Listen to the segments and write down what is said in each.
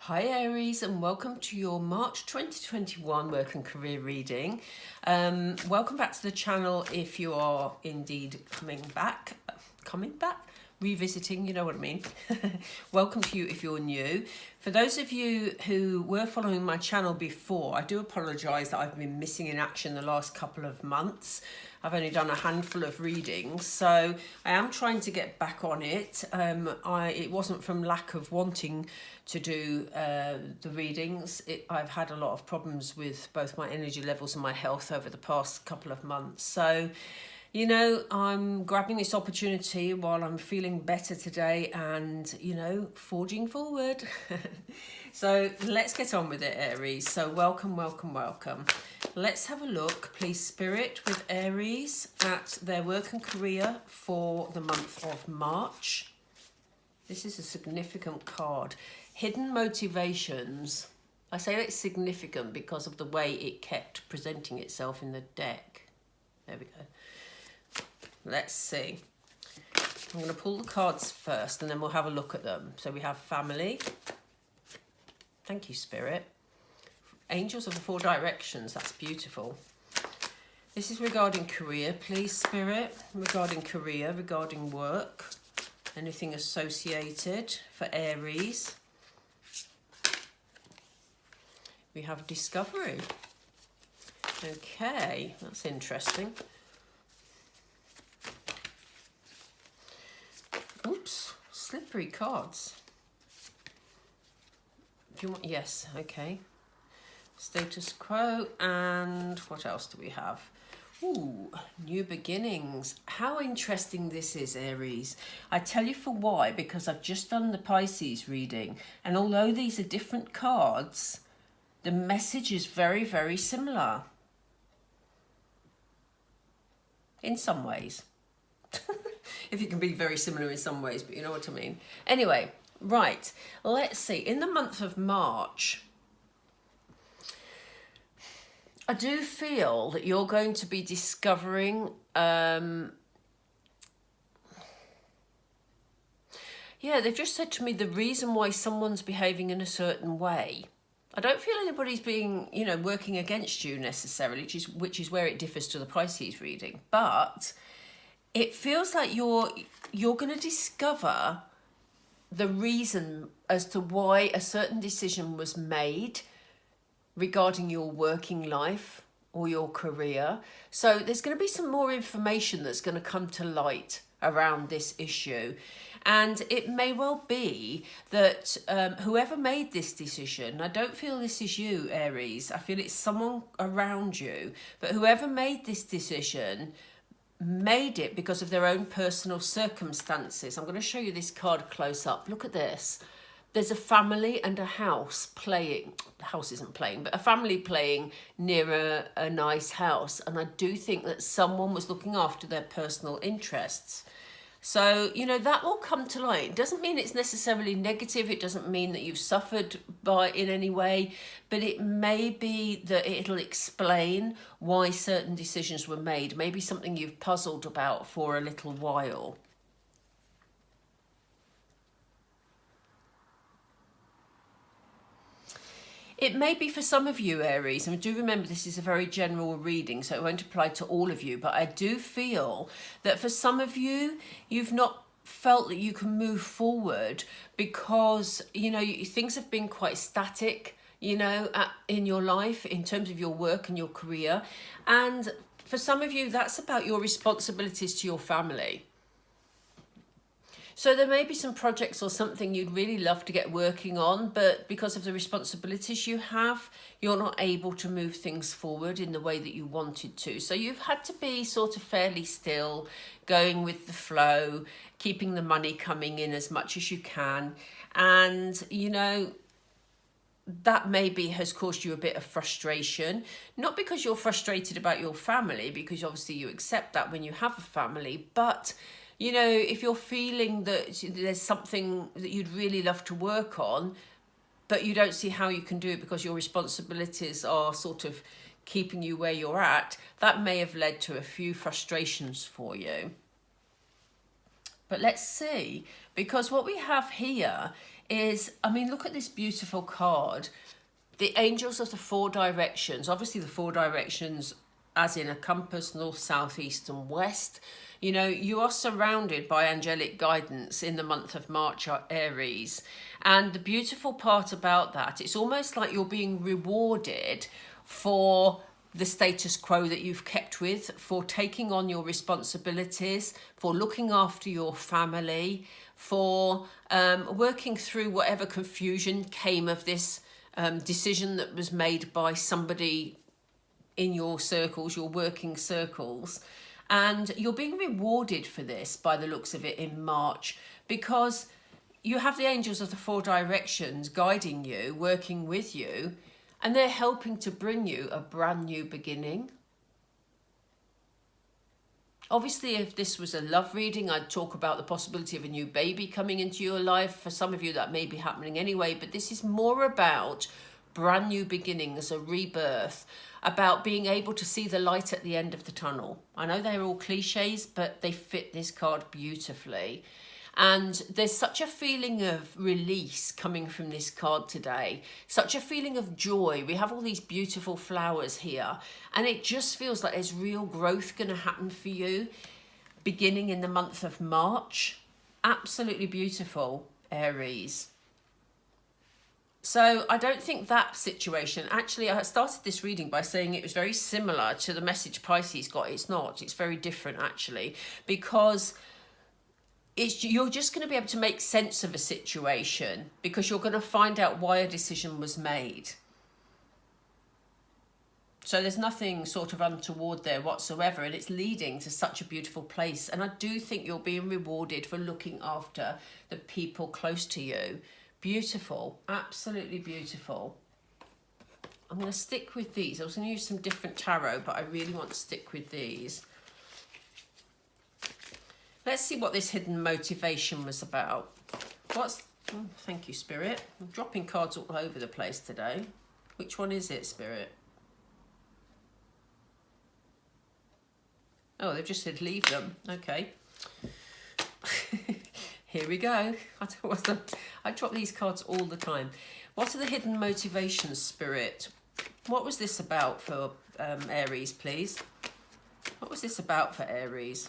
Hi Aries, and welcome to your March 2021 work and career reading. Welcome back to the channel if you are indeed coming back, revisiting, you know what I mean. Welcome to you if you're new. For those of you who were following my channel before, I do apologise that I've been missing in action the last couple of months. I've only done a handful of readings, so I am trying to get back on it. It wasn't from lack of wanting to do the readings. I've had a lot of problems with both my energy levels and my health over the past couple of months. So, you know, I'm grabbing this opportunity while I'm feeling better today and, you know, forging forward. So let's get on with it, Aries. So welcome, welcome, welcome. Let's have a look, please, Spirit, with Aries at their work and career for the month of March. This is a significant card. Hidden motivations. I say it's significant because of the way it kept presenting itself in the deck. There we go. Let's see. I'm going to pull the cards first and then we'll have a look at them. So we have family. Thank you, Spirit. Angels of the Four Directions. That's beautiful. This is regarding career, please, Spirit. Regarding career, regarding work. Anything associated for Aries. We have discovery. Okay, that's interesting. Oops, slippery cards. Do you want? Yes, okay. Status quo, and what else do we have? Ooh, new beginnings. How interesting this is, Aries. I tell you for why, because I've just done the Pisces reading, and although these are different cards, the message is very, very similar. In some ways. If it can be very similar in some ways, but you know what I mean. Anyway, right, let's see. In the month of March, I do feel that you're going to be discovering, yeah, they've just said to me the reason why someone's behaving in a certain way. I don't feel anybody's being, you know, working against you necessarily, which is where it differs to the Pisces reading. But it feels like you're going to discover the reason as to why a certain decision was made regarding your working life or your career. So there's going to be some more information that's going to come to light around this issue. And it may well be that whoever made this decision, I don't feel this is you, Aries, I feel it's someone around you, but whoever made this decision made it because of their own personal circumstances. I'm going to show you this card close up. Look at this. There's a family and a house playing. The house isn't playing, but a family playing near a nice house. And I do think that someone was looking after their personal interests. So, you know, that will come to light. It doesn't mean it's necessarily negative. It doesn't mean that you've suffered by in any way, but it may be that it'll explain why certain decisions were made. Maybe something you've puzzled about for a little while. It may be for some of you, Aries, and do remember this is a very general reading, so it won't apply to all of you, but I do feel that for some of you, you've not felt that you can move forward because, you know, things have been quite static, you know, in your life in terms of your work and your career. And for some of you, that's about your responsibilities to your family. So there may be some projects or something you'd really love to get working on, but because of the responsibilities you have, you're not able to move things forward in the way that you wanted to. So you've had to be sort of fairly still, going with the flow, keeping the money coming in as much as you can. And, you know, that maybe has caused you a bit of frustration, not because you're frustrated about your family, because obviously you accept that when you have a family, but you know, if you're feeling that there's something that you'd really love to work on, but you don't see how you can do it because your responsibilities are sort of keeping you where you're at, that may have led to a few frustrations for you. But let's see, because what we have here is, I mean, look at this beautiful card. The angels of the four directions, obviously the four directions as in a compass, north, south, east and west. You know, you are surrounded by angelic guidance in the month of March, Aries. And the beautiful part about that, it's almost like you're being rewarded for the status quo that you've kept with, for taking on your responsibilities, for looking after your family, for working through whatever confusion came of this decision that was made by somebody in your circles, your working circles. And you're being rewarded for this by the looks of it in March, because you have the angels of the four directions guiding you, working with you, and they're helping to bring you a brand new beginning. Obviously, if this was a love reading, I'd talk about the possibility of a new baby coming into your life. For some of you, that may be happening anyway, but this is more about brand new beginnings, a rebirth, about being able to see the light at the end of the tunnel. I know they're all cliches, but they fit this card beautifully. And there's such a feeling of release coming from this card today, such a feeling of joy. We have all these beautiful flowers here, and it just feels like there's real growth going to happen for you beginning in the month of March. Absolutely beautiful, Aries. So I don't think that situation, actually I started this reading by saying it was very similar to the message Pisces got. It's not, it's very different actually, because you're just going to be able to make sense of a situation, because you're going to find out why a decision was made. So there's nothing sort of untoward there whatsoever, and it's leading to such a beautiful place. And I do think you're being rewarded for looking after the people close to you. Beautiful, absolutely beautiful. I'm going to stick with these. I was going to use some different tarot, but I really want to stick with these. Let's see what this hidden motivation was about. Thank you, Spirit. I'm dropping cards all over the place today. Which one is it, Spirit? Oh, they've just said leave them. Okay. Here we go. I drop these cards all the time. What are the hidden motivations, Spirit? What was this about for Aries, please? What was this about for Aries?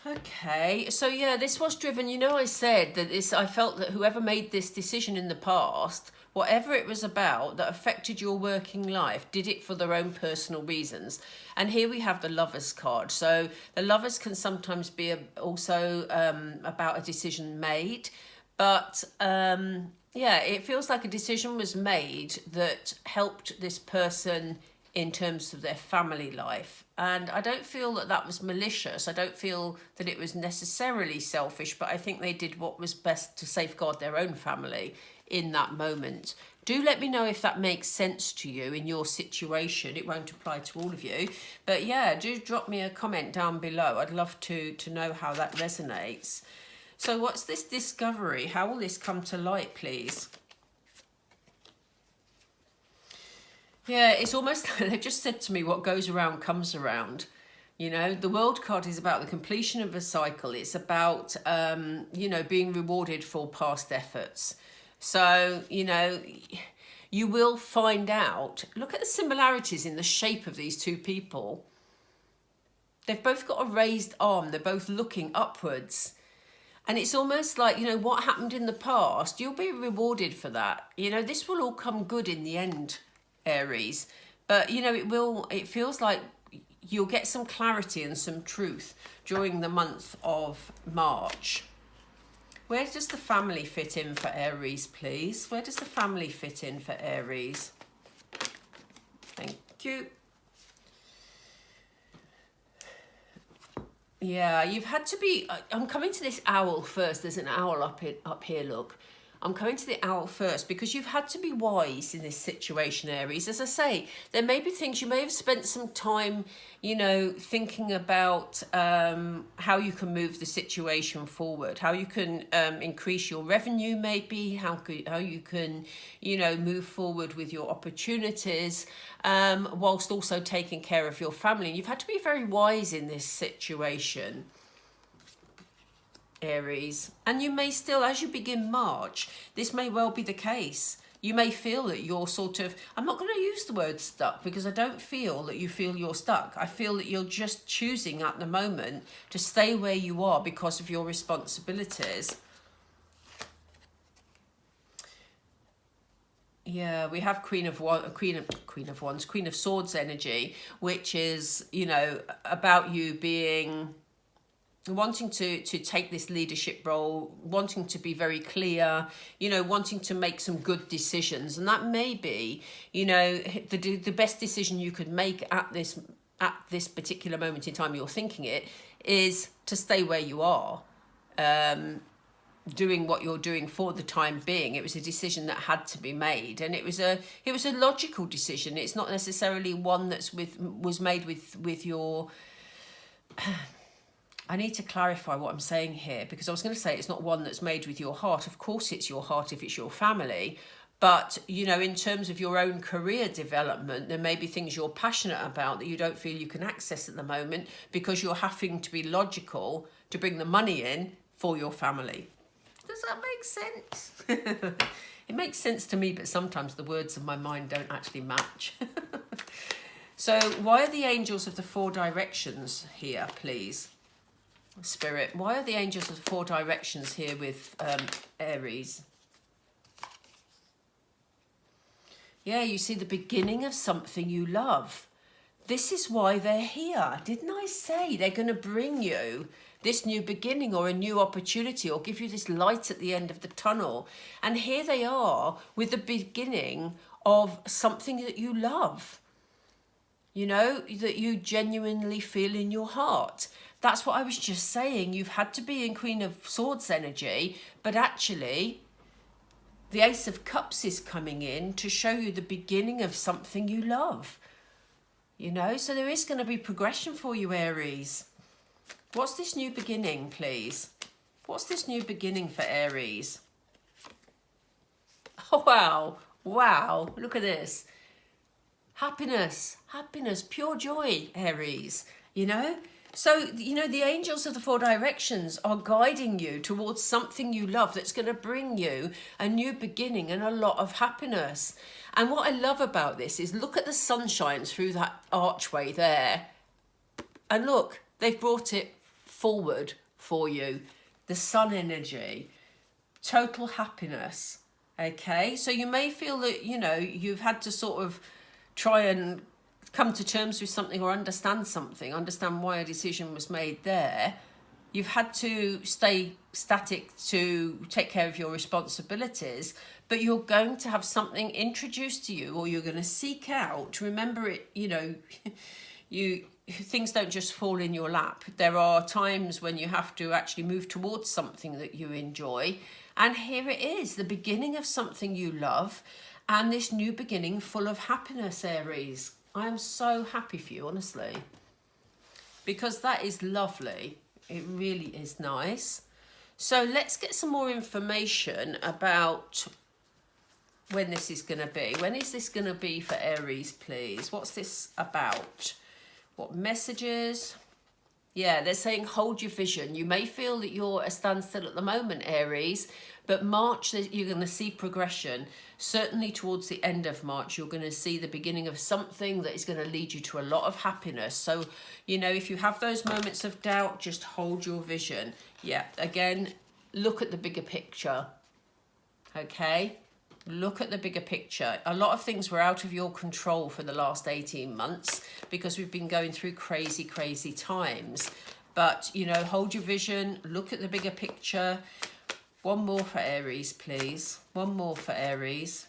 Okay, so yeah, this was driven, you know, I said that I felt that whoever made this decision in the past, whatever it was about that affected your working life, did it for their own personal reasons. And here we have the Lovers card. So the Lovers can sometimes be also about a decision made, but yeah, it feels like a decision was made that helped this person in terms of their family life. And I don't feel that that was malicious. I don't feel that it was necessarily selfish, but I think they did what was best to safeguard their own family in that moment. Do let me know if that makes sense to you in your situation. It won't apply to all of you, but yeah, do drop me a comment down below. I'd love to know how that resonates. So what's this discovery? How will this come to light, please? Yeah, it's almost, they've just said to me, what goes around comes around. You know, the World card is about the completion of a cycle. It's about, you know, being rewarded for past efforts. So, you know, you will find out. Look at the similarities in the shape of these two people. They've both got a raised arm. They're both looking upwards. And it's almost like, you know, what happened in the past, you'll be rewarded for that. You know, this will all come good in the end, Aries. But, you know, it feels like you'll get some clarity and some truth during the month of March. Where does the family fit in for Aries, please? Where does the family fit in for Aries? Thank you. Yeah, you've had to be... I'm coming to this owl first. There's an owl up here, look. I'm coming to the owl first because you've had to be wise in this situation, Aries. As I say, there may be things you may have spent some time, you know, thinking about how you can move the situation forward, how you can increase your revenue, maybe, how you can, you know, move forward with your opportunities, whilst also taking care of your family. And you've had to be very wise in this situation. Aries. And you may still, as you begin March, this may well be the case. You may feel that you're sort of, I'm not going to use the word stuck, because I don't feel that you feel you're stuck. I feel that you're just choosing at the moment to stay where you are because of your responsibilities. Yeah, we have Queen of Swords energy, which is, you know, about you being, wanting to take this leadership role, wanting to be very clear, you know, wanting to make some good decisions. And that may be, you know, the best decision you could make at this particular moment in time you're thinking it, is to stay where you are. Doing what you're doing for the time being. It was a decision that had to be made, and it was a logical decision. It's not necessarily one that's was made with your I need to clarify what I'm saying here, because I was going to say it's not one that's made with your heart. Of course it's your heart if it's your family, but you know, in terms of your own career development, there may be things you're passionate about that you don't feel you can access at the moment because you're having to be logical to bring the money in for your family. Does that make sense? It makes sense to me, but sometimes the words of my mind don't actually match. So why are the angels of the 4 directions here, please? Spirit, why are the angels of the 4 directions here with Aries? Yeah, you see the beginning of something you love. This is why they're here. Didn't I say they're going to bring you this new beginning or a new opportunity, or give you this light at the end of the tunnel? And here they are with the beginning of something that you love, you know, that you genuinely feel in your heart. That's what I was just saying. You've had to be in Queen of Swords energy, but actually the Ace of Cups is coming in to show you the beginning of something you love, you know. So there is going to be progression for you, Aries. What's this new beginning, please? What's this new beginning for Aries? Oh, wow. Wow. Look at this. Happiness. Happiness. Pure joy, Aries. You know? So, you know, the angels of the 4 directions are guiding you towards something you love that's going to bring you a new beginning and a lot of happiness. And what I love about this is, look at the sunshine through that archway there. And look, they've brought it forward for you. The sun energy, total happiness. Okay, so you may feel that, you know, you've had to sort of try and come to terms with something or understand something, understand why a decision was made there. You've had to stay static to take care of your responsibilities, but you're going to have something introduced to you, or you're going to seek out. Remember, it, you know, things don't just fall in your lap. There are times when you have to actually move towards something that you enjoy. And here it is, the beginning of something you love, and this new beginning full of happiness, Aries. I am so happy for you, honestly, because that is lovely. It really is nice. So let's get some more information about when this is going to be. When is this going to be for Aries, please? What's this about? What messages? Yeah, they're saying hold your vision. You may feel that you're at a standstill at the moment, Aries, but March, you're going to see progression. Certainly towards the end of March, you're going to see the beginning of something that is going to lead you to a lot of happiness. So, you know, if you have those moments of doubt, just hold your vision. Yeah, again, look at the bigger picture. Okay? Look at the bigger picture. A lot of things were out of your control for the last 18 months because we've been going through crazy, crazy times. But, you know, hold your vision, look at the bigger picture. One more for Aries, please. One more for Aries.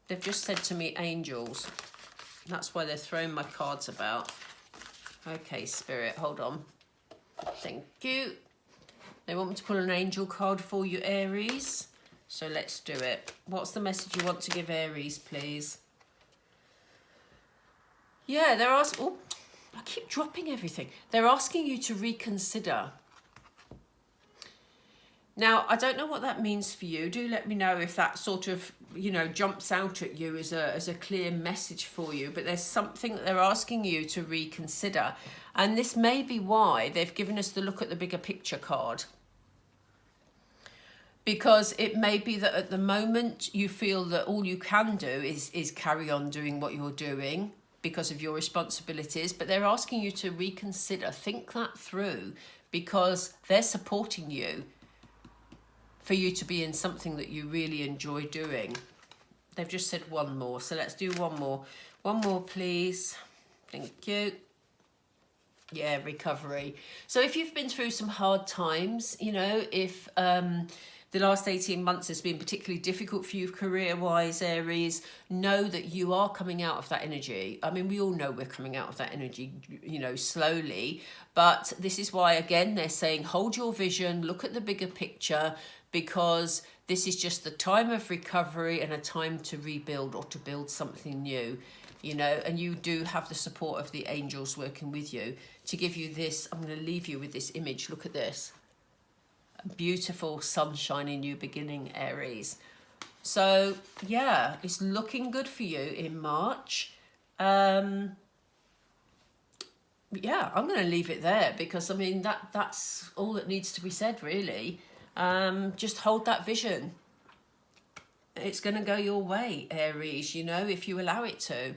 They've just said to me angels. That's why they're throwing my cards about. Okay, Spirit, hold on. Thank you. They want me to pull an angel card for you, Aries. So let's do it. What's the message you want to give Aries, please? Yeah, they're asking... Oh, I keep dropping everything. They're asking you to reconsider. Now, I don't know what that means for you. Do let me know if that sort of, you know, jumps out at you as a clear message for you. But there's something that they're asking you to reconsider. And this may be why they've given us the look at the bigger picture card. Because it may be that at the moment you feel that all you can do is carry on doing what you're doing because of your responsibilities. But they're asking you to reconsider, think that through, because they're supporting you for you to be in something that you really enjoy doing. They've just said one more, so let's do one more. One more, please. Thank you. Yeah, recovery. So if you've been through some hard times, you know, if the last 18 months has been particularly difficult for you career-wise, Aries, know that you are coming out of that energy. I mean, we all know we're coming out of that energy, you know, slowly. But this is why, again, they're saying hold your vision, look at the bigger picture, because this is just the time of recovery and a time to rebuild or to build something new, you know, and you do have the support of the angels working with you to give you this. I'm going to leave you with this image. Look at this. Beautiful sunshiny new beginning, Aries. So yeah, it's looking good for you in March. Yeah, I'm going to leave it there because I mean that's all that needs to be said, really. Just hold that vision. It's going to go your way, Aries, you know, if you allow it to.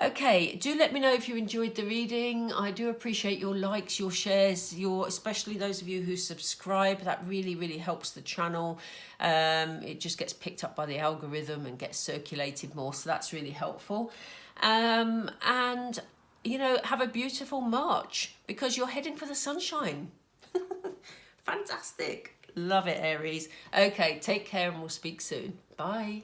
Okay, do let me know if you enjoyed the reading. I do appreciate your likes, your shares, especially those of you who subscribe. That really, really helps the channel. It just gets picked up by the algorithm and gets circulated more, so that's really helpful. And, you know, have a beautiful March because you're heading for the sunshine. Fantastic. Love it, Aries. Okay, take care and we'll speak soon. Bye.